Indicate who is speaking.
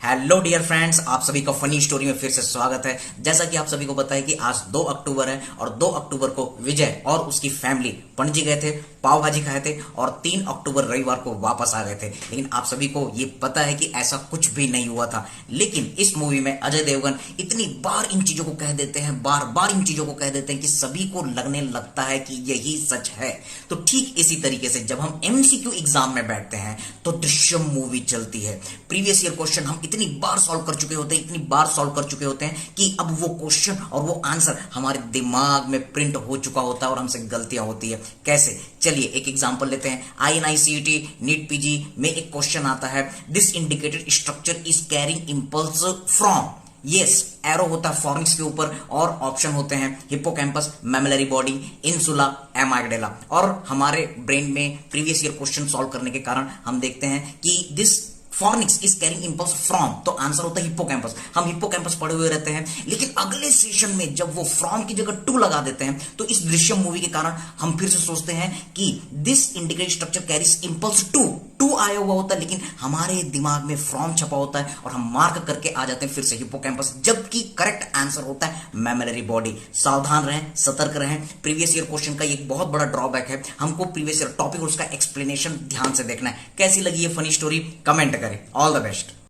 Speaker 1: Hello dear friends, आप सभी का फनी स्टोरी में फिर से स्वागत है। जैसा कि आप सभी को पता है कि आज 2 अक्टूबर है और 2 अक्टूबर को विजय और उसकी फैमिली पणजी गए थे, पाव भाजी खाए थे और 3 अक्टूबर रविवार को वापस आ गए थे। लेकिन आप सभी को ये पता है कि ऐसा कुछ भी नहीं हुआ था। लेकिन इस मूवी में अजय देवगन इतनी बार इन चीजों को कह देते हैं, बार बार इन चीजों को कह देते हैं कि सभी को लगने लगता है कि यही सच है। तो ठीक इसी तरीके से जब हम एमसीक्यू एग्जाम में बैठते हैं तो दृश्यम मूवी चलती है। प्रीवियस ईयर क्वेश्चन हम इतनी बार सॉल्व कर चुके होते हैं, इतनी बार सॉल्व कर चुके होते हैं कि अब वो क्वेश्चन और वो आंसर हमारे दिमाग में प्रिंट हो चुका होता है और हमसे गलतियां होती है। कैसे? चलिए एक एग्जांपल लेते हैं। INICET नीट पीजी में एक क्वेश्चन आता है, this indicated structure is carrying impulse from. Yes, arrow होता है फॉर्निक्स के ऊपर और ऑप्शन होते हैं हिप्पोकैम्पस, मैमेलरी बॉडी, इंसुला, एमाइगडेला। और हमारे ब्रेन में प्रीवियस ईयर क्वेश्चन सॉल्व करने के कारण हम देखते हैं कि this fornix is carrying impulse from, तो आंसर होता है हिप्पोकैम्पस। हम हिप्पोकैम्पस पढ़े हुए रहते हैं, लेकिन अगले सेशन में जब वो फ्रॉम की जगह टू लगा देते हैं तो इस दृश्यम मूवी के कारण हम फिर से सोचते हैं कि this indicated structure carries impulse to. टू आया हुआ होता है लेकिन हमारे दिमाग में फ्रॉम छपा होता है और हम मार्क करके आ जाते हैं फिर से हिप्पोकैम्पस, जबकि करेक्ट आंसर होता है मैमेलरी बॉडी। सावधान रहें, सतर्क रहें। प्रीवियस ईयर क्वेश्चन का एक बहुत बड़ा ड्रॉबैक है, हमको प्रीवियस ईयर टॉपिक और उसका एक्सप्लेनेशन ध्यान से देखना है। कैसी लगी ये फनी स्टोरी? कमेंट करें। All the best.